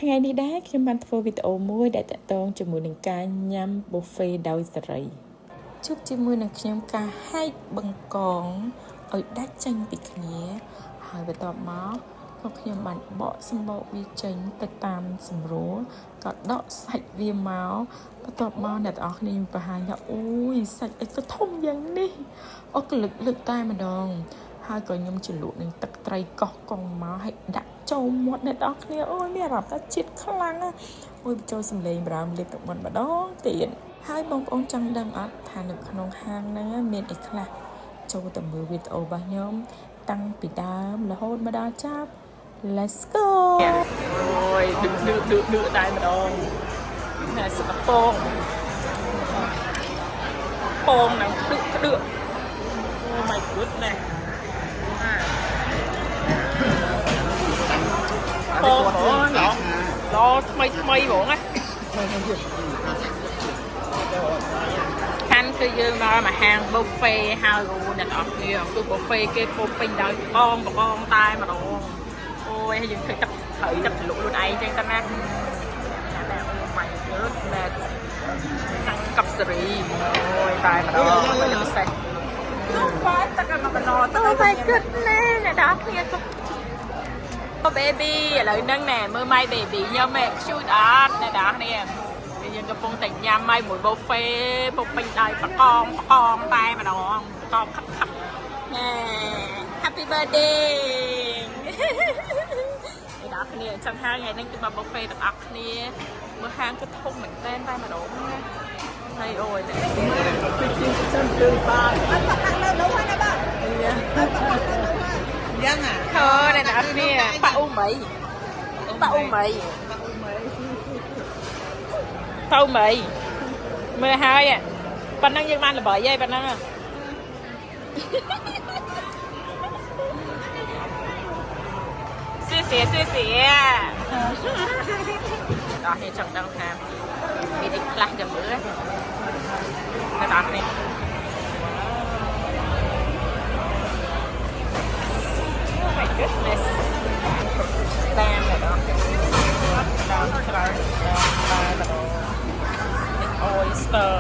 ថ្ងៃនេះដែរខ្ញុំបានធ្វើវីដេអូមួយដែលតាក់ទងជាមួយនឹងការញ៉ាំ buffet ដោយសេរីជួបជាមួយនឹងខ្ញុំការហែកបង្កងឲ្យដាច់ចេញពីគ្នាហើយបន្ទាប់មកក៏ខ្ញុំបានបកសម្បកវាចេញទៅតាមសម្រួលក៏ដកសាច់វាមកបន្ទាប់មកអ្នកទាំងអស់គ្នាបង្ហាញថាអូយសាច់អីទៅធំយ៉ាងនេះអូកលឹកតែម្ដងហើយក៏ខ្ញុំជ្រលក់នឹងទឹកត្រីកោះកុងមកឲ្យដាក់ចូលមាត់អ្នកទាំងអស់គ្នាអូយមានអារម្មណ៍ថាជាតិខ្លាំងណាស់អូយបញ្ចូលសម្លេងបារាំងលេបទៅមុនម្ដងទៀតហើយបងប្អូនចង់ដឹងអត់ថានៅក្នុងហាងហ្នឹងមានអីខ្លះចូលទៅមើលវីដេអូរបស់ខ្ញុំតាំងពីដើមរហូតមកដល់ចប់ Let's go អូយឌឺតែម្ដងតែស្កពងនឹងក្ដឿ Oh my goodness បងឡថ្មីបងណាខាន់គឺយើងដល់មកហាង buffet ហើយអ្នកនរគ្នាគឺ buffet គេពោពេញដោយបងតែម្ដងអូយហើយយើងឃើញទឹកជ្រលក់ខ្លួនឯងចឹងទៅណាតែ Oh my goodness ខាងកັບសេរីអូយតែម្ដងពិសេសបាទទឹកមកបណ្ដោទៅ Oh my goodness អ្នកនរគ្នាអូ baby ឥឡូវហ្នឹងណែមើល my baby ខ្ញុំឯង cute អត់អ្នកនរគ្នាយើងកំពុងតែញ៉ាំហើយមួយ buffet ពុកពេញដោយបកងតែម្ដងបកងខាប់ណែ Happy birthday អ្នកនរគ្នាចឹងហើយថ្ងៃនេះគឺមក buffet ទាំងអស់គ្នាមើលហាងគឺធំមែនតែម្ដងណាហើយអូយគឺជាសំលឿនបាទអត់ផាក់នៅនោះហើយណាបាទយ៉ាងហ៎ធើអ្នកនរគ្នាប៉ាអ៊ុំ3មើលហើយប៉ុណ្ណឹងយើងបានល្បីហើយប៉ុណ្ណឹងសៀដល់នេះចង់ដឹងថាមានអីខ្លះចាំមើលនៅដល់នេះMy goodness តាមដល់ច្រើនoyster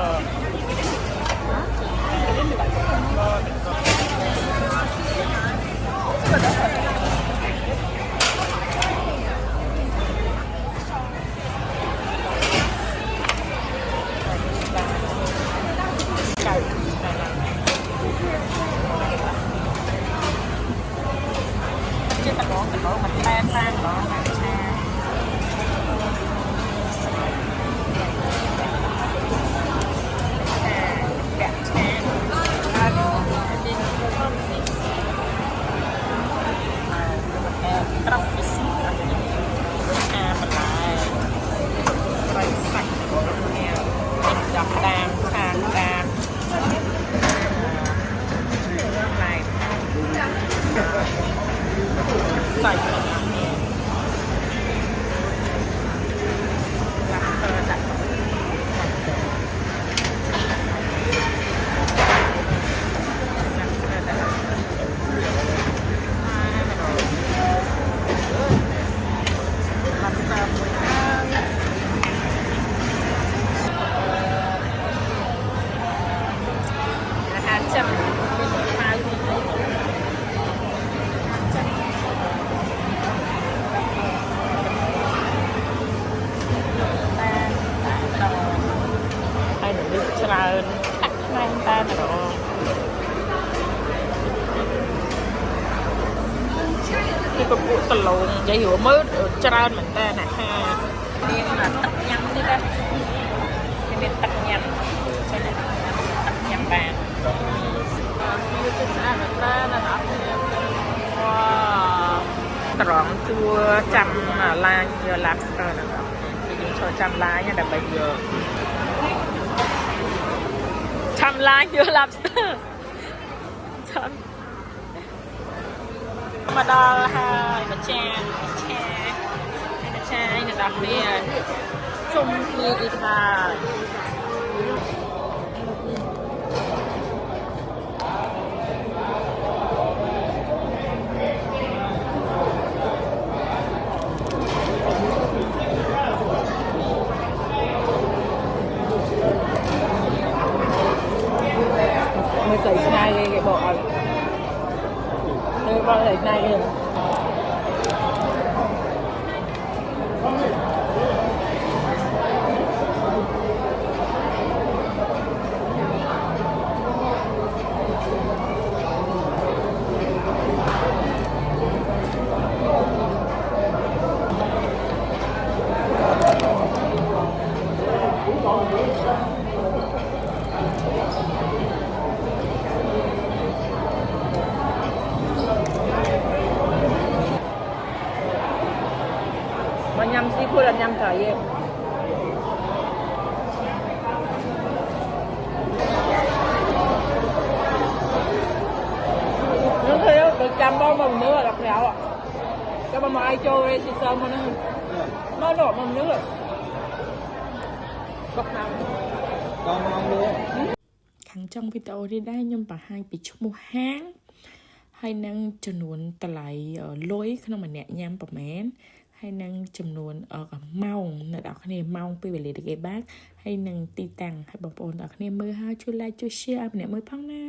มันแป้งเหรอใส่ច្រើនដាក់ខ្លាំងតែម្ដងគឺពពួកតឡូងនិយាយរួមមើលច្រើនមែនតើអាហារមានទឹកញ៉ាំទៀតណាមានទឹកញ៉ាំចឹងទឹកញ៉ាំបានវាទៅស្អាតមែនតើណាស់វ៉ាត្រង់ជួចាំឡាញយក lobster ហ្នឹងគឺយើងចូលចាំឡាញដើម្បីយកចាំឡាញយក lobster ចាំមកដល់ហើយម្ចាស់ឯនៅដល់នេះជុំគ្នាទីថា con này này kìa. Mà nhâm seafood là nhâm cải em. Nó thiếu được trăm bao mầm nữa là đọc nhạo ạ. Cái mà ai cho đây thì sao mà nó đổ mầm nữa rồi. Bọc nào. Con ngon luôn. ខាងtrong video នេះដែរខ្ញុំបង្ហាញពីឈ្មោះហាងហើយនឹងចំនួនតម្លៃលុយក្នុងម្នាក់ញ៉ាំប្រហែលហើយនឹងចំនួនម៉ោងអ្នកនរគ្នាម៉ោងពេលវេលាដែលគេបើកហើយនឹងទីតាំងហើយបងប្អូនអ្នកនរគ្នាមើលហើយជួយ like ជួយ share ឲ្យម្នាក់មើលផងណា